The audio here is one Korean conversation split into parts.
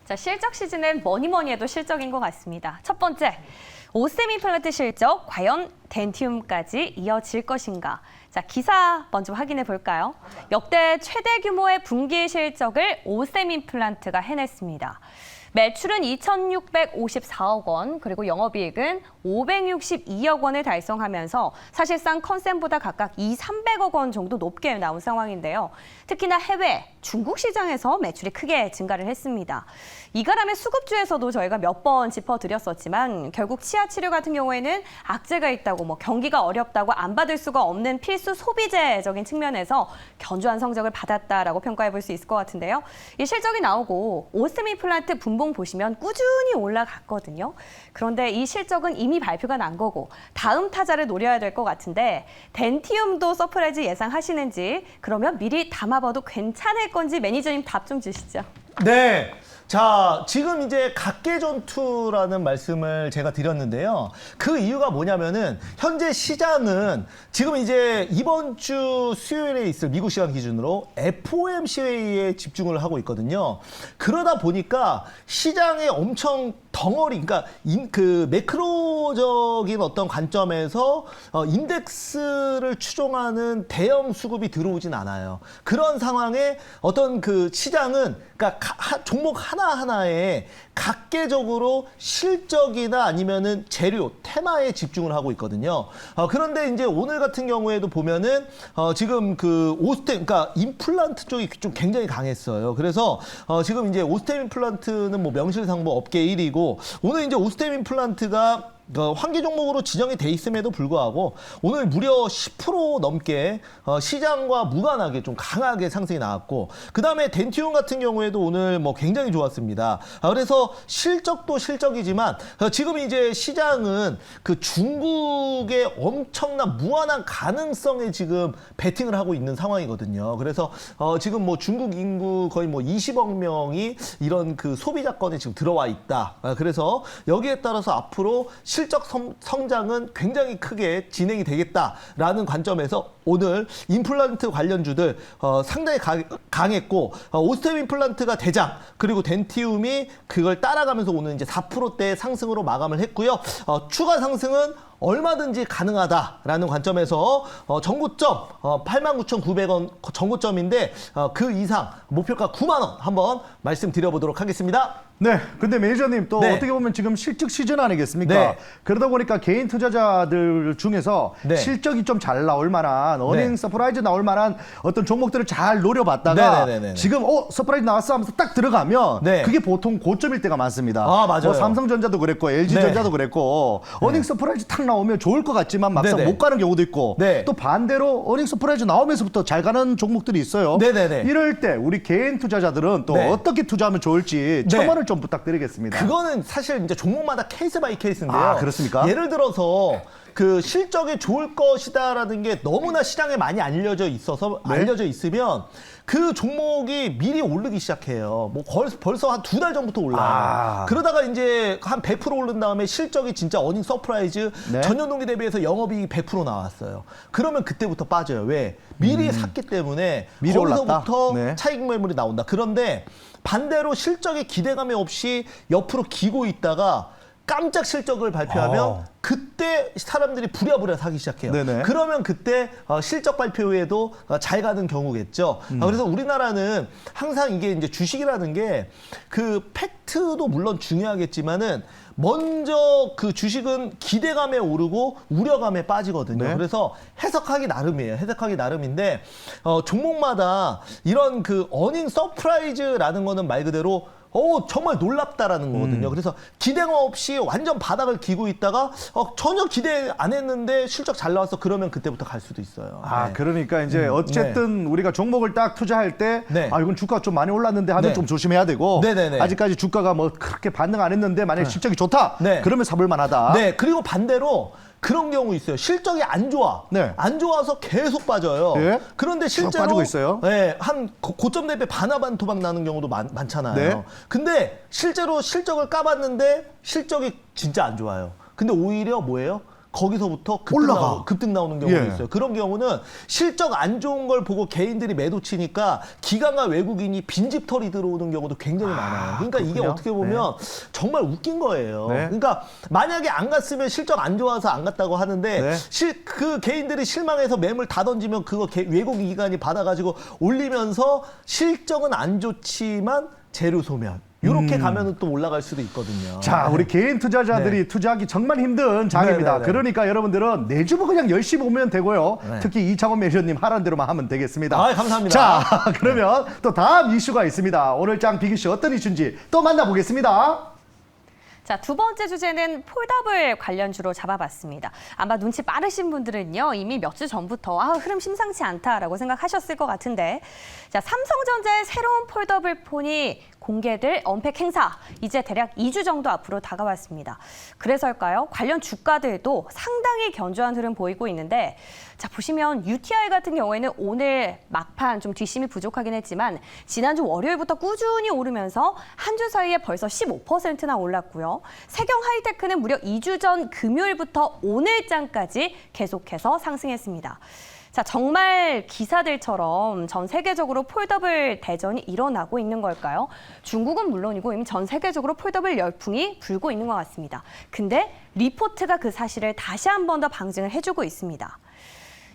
자, 실적 시즌은 뭐니 해도 실적인 것 같습니다. 첫 번째, 오셈 임플란트 실적 과연 덴티움까지 이어질 것인가? 자, 기사 먼저 확인해 볼까요? 역대 최대 규모의 분기 실적을 오셈 임플란트가 해냈습니다. 매출은 2,654억 원, 그리고 영업이익은 562억 원을 달성하면서 사실상 컨센보다 각각 300억 원 정도 높게 나온 상황인데요. 특히나 해외, 중국 시장에서 매출이 크게 증가를 했습니다. 이가람의 수급주에서도 저희가 몇 번 짚어드렸었지만 결국 치아 치료 같은 경우에는 악재가 있다고 경기가 어렵다고 안 받을 수가 없는 필수 소비재적인 측면에서 견조한 성적을 받았다라고 평가해 볼 수 있을 것 같은데요. 이 실적이 나오고 오셈 임플란트 분봉 보시면 꾸준히 올라갔거든요. 그런데 이 실적은 이미 발표가 난 거고 다음 타자를 노려야 될 것 같은데 덴티움도 서프라이즈 예상하시는지 그러면 미리 담아봐도 괜찮을 건지 매니저님 답 좀 주시죠. 네. 자, 지금 이제 각계전투라는 말씀을 제가 드렸는데요. 그 이유가 뭐냐면은 현재 시장은 지금 이제 이번 주 수요일에 있을 미국 시간 기준으로 FOMC 회의에 집중을 하고 있거든요. 그러다 보니까 시장에 엄청 덩어리, 그러니까 그 매크로적인 어떤 관점에서 인덱스를 추종하는 대형 수급이 들어오진 않아요. 그런 상황에 어떤 그 시장은 그러니까 종목 하나하나에 각계적으로 실적이나 아니면은 재료, 테마에 집중을 하고 있거든요. 그런데 이제 오늘 같은 경우에도 보면은 지금 그 오스템, 그러니까 임플란트 쪽이 좀 굉장히 강했어요. 그래서 지금 이제 오스템 임플란트는 뭐 명실상부 업계 1위고 오늘 이제 오스템 임플란트가 환기 종목으로 지정이 돼 있음에도 불구하고 오늘 무려 10% 넘게 시장과 무관하게 좀 강하게 상승이 나왔고 그 다음에 덴티움 같은 경우에도 오늘 뭐 굉장히 좋았습니다. 그래서 실적도 실적이지만 지금 이제 시장은 그 중국의 엄청난 무한한 가능성에 지금 베팅을 하고 있는 상황이거든요. 그래서 지금 뭐 중국 인구 거의 뭐 20억 명이 이런 그 소비자권에 지금 들어와 있다. 그래서 여기에 따라서 앞으로 실적 성장은 굉장히 크게 진행이 되겠다라는 관점에서 오늘 임플란트 관련주들 상당히 강했고 오스템 임플란트가 대장 그리고 덴티움이 그걸 따라가면서 오늘 이제 4%대 상승으로 마감을 했고요. 추가 상승은 얼마든지 가능하다라는 관점에서 전고점 89,900원 전고점인데 그 이상 목표가 9만 원 한번 말씀드려보도록 하겠습니다. 네, 근데 매니저님 또 네. 어떻게 보면 지금 실적 시즌 아니겠습니까? 네. 그러다 보니까 개인 투자자들 중에서 네. 실적이 좀 잘 나올 만한 어닝 서프라이즈 나올 만한 어떤 종목들을 잘 노려봤다가 네네네네. 지금 서프라이즈 나왔어 하면서 딱 들어가면 네. 그게 보통 고점일 때가 많습니다. 아, 맞아요. 뭐 삼성전자도 그랬고 LG전자도 네. 그랬고 어닝 서프라이즈 탁 나오면 좋을 것 같지만 막상 네네. 못 가는 경우도 있고 네. 또 반대로 어닝 서프라이즈 나오면서부터 잘 가는 종목들이 있어요. 네네네. 이럴 때 우리 개인 투자자들은 또 네. 어떻게 투자하면 좋을지 네. 첨언을 좀 부탁드리겠습니다. 그거는 사실 이제 종목마다 케이스 바이 케이스인데요. 아, 그렇습니까? 예를 들어서 그 실적이 좋을 것이다라는 게 너무나 시장에 많이 알려져 있어서 네. 알려져 있으면 그 종목이 미리 오르기 시작해요. 뭐 벌써 한 2달 전부터 올라요. 아. 그러다가 이제 한 100% 오른 다음에 실적이 진짜 어닝 서프라이즈 네. 전년 동기 대비해서 영업이익이 100% 나왔어요. 그러면 그때부터 빠져요. 왜? 미리 샀기 때문에 미리 올랐다. 거기서부터 네. 차익 매물이 나온다. 그런데 반대로 실적에 기대감이 없이 옆으로 기고 있다가 깜짝 실적을 발표하면 그때 사람들이 부랴부랴 사기 시작해요. 네네. 그러면 그때 실적 발표 후에도 잘 가는 경우겠죠. 그래서 우리나라는 항상 이게 이제 주식이라는 게 그 팩트도 물론 중요하겠지만은 먼저 그 주식은 기대감에 오르고 우려감에 빠지거든요. 네. 그래서 해석하기 나름이에요. 해석하기 나름인데 종목마다 이런 그 어닝 서프라이즈라는 거는 말 그대로 정말 놀랍다라는 거거든요. 그래서 기대감 없이 완전 바닥을 기고 있다가 전혀 기대 안 했는데 실적 잘 나왔어. 그러면 그때부터 갈 수도 있어요. 아, 네. 그러니까 이제 어쨌든 우리가 종목을 딱 투자할 때 네. 이건 주가 좀 많이 올랐는데 하면 네. 좀 조심해야 되고 네네네. 아직까지 주가가 뭐 그렇게 반등 안 했는데 만약에 실적이 좋다 네. 그러면 사볼 만하다. 네, 그리고 반대로 그런 경우 있어요. 실적이 안 좋아. 네. 안 좋아서 계속 빠져요. 예? 그런데 쭉 실제로 빠지고 있어요. 네, 한 고점 대비 반하반 토막 나는 경우도 많잖아요. 네. 근데 실제로 실적을 까봤는데 실적이 진짜 안 좋아요. 근데 오히려 뭐예요? 거기서부터 급등 나오는 경우가 예. 있어요. 그런 경우는 실적 안 좋은 걸 보고 개인들이 매도 치니까 기관과 외국인이 빈집털이 들어오는 경우도 굉장히 많아요. 그러니까 이게 그렇군요. 어떻게 보면 정말 웃긴 거예요. 네. 그러니까 만약에 안 갔으면 실적 안 좋아서 안 갔다고 하는데 네. 그 개인들이 실망해서 매물 다 던지면 그거 외국 기관이 받아가지고 올리면서 실적은 안 좋지만 재료 소멸. 이렇게 가면은 또 올라갈 수도 있거든요. 자, 우리 개인 투자자들이 네. 투자하기 정말 힘든 장입니다. 네네네. 그러니까 여러분들은 내주고 그냥 열심히 보면 되고요. 네. 특히 이창원 매니저님 하라는 대로만 하면 되겠습니다. 아, 감사합니다. 자, 그러면 또 다음 이슈가 있습니다. 오늘 장 비기씨 어떤 이슈인지 또 만나보겠습니다. 자, 두 번째 주제는 폴더블 관련주로 잡아봤습니다. 아마 눈치 빠르신 분들은요, 이미 몇 주 전부터 흐름 심상치 않다라고 생각하셨을 것 같은데, 자, 삼성전자의 새로운 폴더블 폰이 공개될 언팩 행사, 이제 대략 2주 정도 앞으로 다가왔습니다. 그래서일까요? 관련 주가들도 상당히 견조한 흐름 보이고 있는데, 자, 보시면 UTI 같은 경우에는 오늘 막판 좀 뒷심이 부족하긴 했지만 지난주 월요일부터 꾸준히 오르면서 한 주 사이에 벌써 15%나 올랐고요. 세경 하이테크는 무려 2주 전 금요일부터 오늘장까지 계속해서 상승했습니다. 자, 정말 기사들처럼 전 세계적으로 폴더블 대전이 일어나고 있는 걸까요? 중국은 물론이고 이미 전 세계적으로 폴더블 열풍이 불고 있는 것 같습니다. 근데 리포트가 그 사실을 다시 한 번 더 방증을 해주고 있습니다.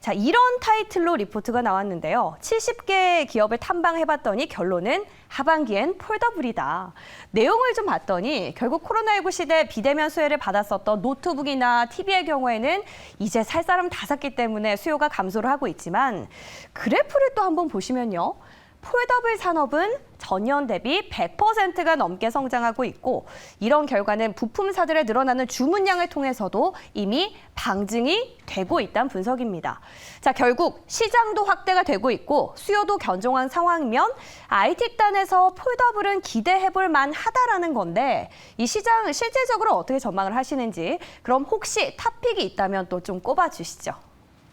자, 이런 타이틀로 리포트가 나왔는데요. 70개 기업을 탐방해봤더니 결론은 하반기엔 폴더블이다. 내용을 좀 봤더니 결국 코로나19 시대 비대면 수혜를 받았었던 노트북이나 TV의 경우에는 이제 살 사람 다 샀기 때문에 수요가 감소를 하고 있지만 그래프를 또 한번 보시면요. 폴더블 산업은 전년 대비 100%가 넘게 성장하고 있고 이런 결과는 부품사들의 늘어나는 주문량을 통해서도 이미 방증이 되고 있다는 분석입니다. 자, 결국 시장도 확대가 되고 있고 수요도 견종한 상황이면 IT단에서 폴더블은 기대해볼 만하다라는 건데 이 시장을 실질적으로 어떻게 전망을 하시는지 그럼 혹시 탑픽이 있다면 또 좀 꼽아주시죠.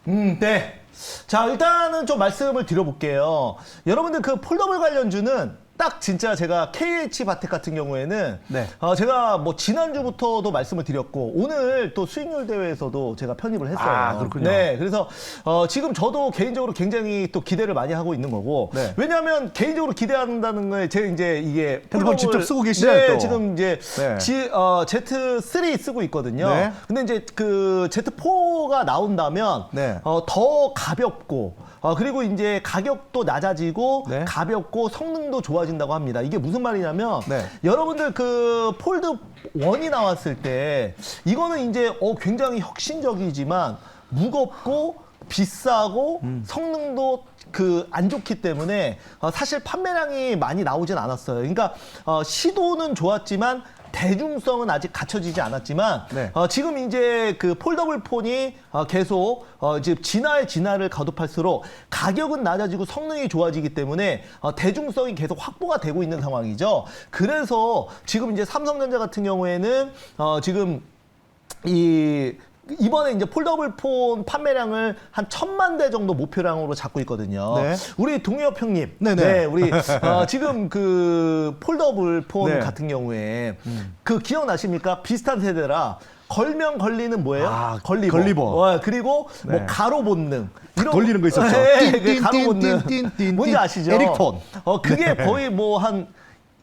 네. 자, 일단은 좀 말씀을 드려볼게요. 여러분들 그 폴더블 관련주는 딱 진짜 제가 KH바텍 같은 경우에는 네. 제가 뭐 지난주부터도 말씀을 드렸고 오늘 또 수익률 대회에서도 제가 편입을 했어요. 아, 그렇군요. 네. 그래서 지금 저도 개인적으로 굉장히 또 기대를 많이 하고 있는 거고 네. 왜냐하면 개인적으로 기대한다는 거에 제 이제 이게 핸드폰 직접 쓰고 계시잖아요, 네, 또. 지금 이제 네. Z3 쓰고 있거든요. 네. 근데 이제 그 Z4가 나온다면 네. 더 가볍고 그리고 이제 가격도 낮아지고 네. 가볍고 성능도 좋아진다고 합니다. 이게 무슨 말이냐면 네. 여러분들 그 폴드 1이 나왔을 때 이거는 이제 굉장히 혁신적이지만 무겁고 비싸고 성능도 그 안 좋기 때문에 사실 판매량이 많이 나오진 않았어요. 그러니까 시도는 좋았지만 대중성은 아직 갖춰지지 않았지만 네. 지금 이제 그 폴더블 폰이 계속 이제 진화를 거듭할수록 가격은 낮아지고 성능이 좋아지기 때문에 대중성이 계속 확보가 되고 있는 상황이죠. 그래서 지금 이제 삼성전자 같은 경우에는 지금 이번에 이제 폴더블 폰 판매량을 한 1,000만 대 정도 목표량으로 잡고 있거든요. 네. 우리 동엽 형님, 네네. 네, 우리 지금 그 폴더블 폰 네. 같은 경우에 그 기억나십니까? 비슷한 세대라 걸면 걸리는 뭐예요? 걸리버. 그리고 네. 뭐 가로 본능. 돌리는 거 있었죠. 네, 띵, 그 가로 띵, 본능. 띵, 띵, 띵, 뭔지 띵. 아시죠? 에릭폰. 그게 거의 뭐 한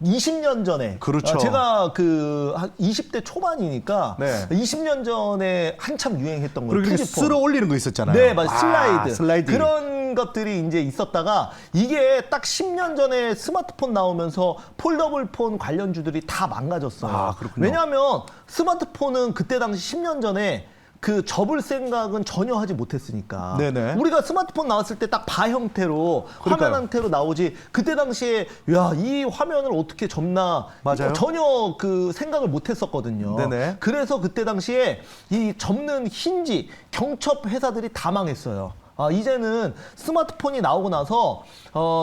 20년 전에 그렇죠. 제가 그 한 20대 초반이니까 네. 20년 전에 한참 유행했던 거예요. 그리고 이렇게 투지폰. 쓸어 올리는 거 있었잖아요. 네, 맞아요. 슬라이드. 그런 것들이 이제 있었다가 이게 딱 10년 전에 스마트폰 나오면서 폴더블 폰 관련주들이 다 망가졌어요. 아, 그렇군요. 왜냐하면 스마트폰은 그때 당시 10년 전에 그 접을 생각은 전혀 하지 못했으니까. 네네. 우리가 스마트폰 나왔을 때 딱 바 형태로 그러니까요. 화면 형태로 나오지. 그때 당시에 이 화면을 어떻게 접나 맞아요. 전혀 그 생각을 못했었거든요. 네네. 그래서 그때 당시에 이 접는 힌지 경첩 회사들이 다 망했어요. 이제는 스마트폰이 나오고 나서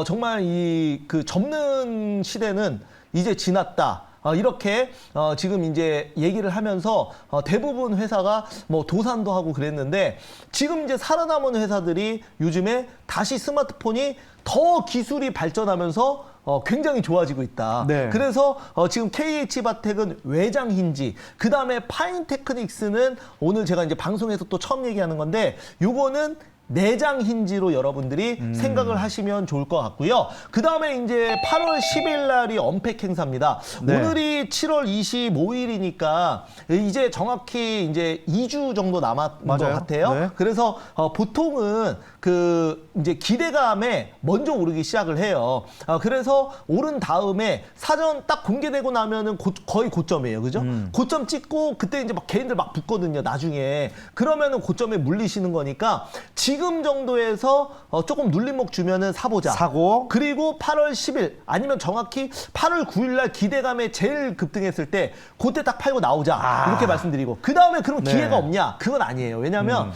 정말 이 그 접는 시대는 이제 지났다. 이렇게 지금 이제 얘기를 하면서 대부분 회사가 뭐 도산도 하고 그랬는데 지금 이제 살아남은 회사들이 요즘에 다시 스마트폰이 더 기술이 발전하면서 굉장히 좋아지고 있다. 네. 그래서 지금 KH바텍은 외장 힌지, 그 다음에 파인테크닉스는 오늘 제가 이제 방송에서 또 처음 얘기하는 건데 요거는 내장 힌지로 여러분들이 생각을 하시면 좋을 것 같고요. 그 다음에 이제 8월 10일 날이 언팩 행사입니다. 네. 오늘이 7월 25일이니까 이제 정확히 이제 2주 정도 남았는 것 맞아요. 같아요. 네. 그래서 보통은 그 이제 기대감에 먼저 오르기 시작을 해요. 그래서 오른 다음에 사전 딱 공개되고 나면은 거의 고점이에요. 그죠? 고점 찍고 그때 이제 막 개인들 막 붙거든요. 나중에. 그러면은 고점에 물리시는 거니까 지금 정도에서 조금 눌림목 주면은 사보자. 사고. 그리고 8월 10일 아니면 정확히 8월 9일 날 기대감에 제일 급등했을 때 그때 딱 팔고 나오자. 이렇게 말씀드리고. 그 다음에 그럼 네. 기회가 없냐? 그건 아니에요. 왜냐하면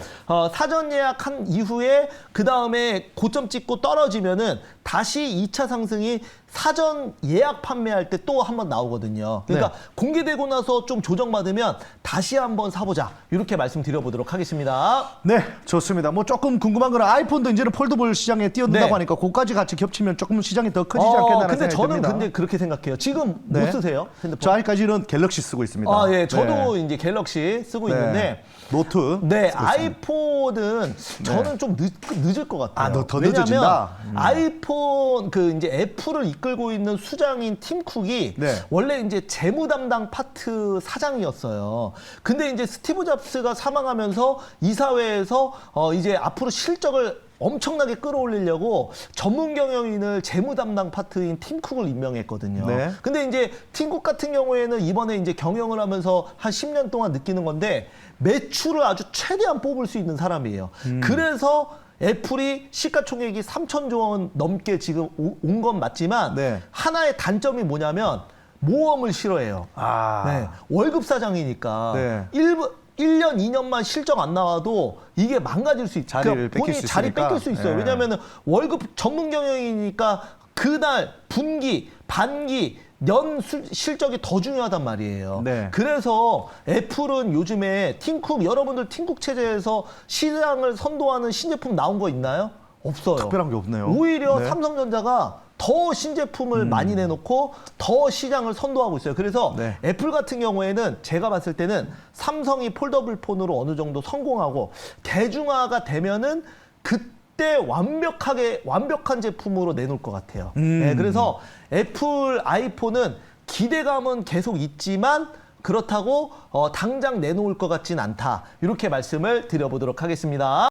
사전 예약한 이후에 그 다음에 고점 찍고 떨어지면은 다시 2차 상승이 사전 예약 판매할 때 또 한 번 나오거든요. 그러니까 네. 공개되고 나서 좀 조정받으면 다시 한번 사보자. 이렇게 말씀드려보도록 하겠습니다. 네, 좋습니다. 뭐 조금 궁금한 건 아이폰도 이제는 폴더블 시장에 뛰어든다고 네. 하니까 그까지 같이 겹치면 조금 시장이 더 커지지 않겠나 근데 생각이 저는 듭니다. 근데 그렇게 생각해요. 지금 네. 뭐 쓰세요? 핸드폰? 저 아직까지는 갤럭시 쓰고 있습니다. 예, 저도 네. 이제 갤럭시 쓰고 네. 있는데 노트. 네, 쓰고 있습니다. 아이폰은 저는 좀 늦을 것 같아요. 아, 더 왜냐면 늦어진다? 아이폰 그 이제 애플을 이끌고 있는 수장인 팀 쿡이 네. 원래 이제 재무 담당 파트 사장이었어요. 근데 이제 스티브 잡스가 사망하면서 이사회에서 이제 앞으로 실적을 엄청나게 끌어올리려고 전문 경영인을 재무 담당 파트인 팀 쿡을 임명했거든요. 네. 근데 이제 팀 쿡 같은 경우에는 이번에 이제 경영을 하면서 한 10년 동안 느끼는 건데 매출을 아주 최대한 뽑을 수 있는 사람이에요. 그래서 애플이 시가총액이 3,000조 원 넘게 지금 온 건 맞지만 네. 하나의 단점이 뭐냐면 모험을 싫어해요. 아. 네, 월급 사장이니까 네. 1년, 2년만 실적 안 나와도 이게 망가질 수 있죠. 자리를 뺏길 본인이 수 자리 있으니까. 뺏길 수 있어요. 네. 왜냐하면 월급 전문 경영이니까 그날 분기, 반기, 년 실적이 더 중요하단 말이에요. 네. 그래서 애플은 요즘에 팀쿡, 여러분들 팀쿡 체제에서 시장을 선도하는 신제품 나온 거 있나요? 없어요. 특별한 게 없네요. 오히려 네. 삼성전자가 더 신제품을 많이 내놓고 더 시장을 선도하고 있어요. 그래서 네. 애플 같은 경우에는 제가 봤을 때는 삼성이 폴더블 폰으로 어느 정도 성공하고 대중화가 되면은 그때 완벽한 제품으로 내놓을 것 같아요. 네, 그래서 애플 아이폰은 기대감은 계속 있지만 그렇다고 당장 내놓을 것 같진 않다. 이렇게 말씀을 드려보도록 하겠습니다.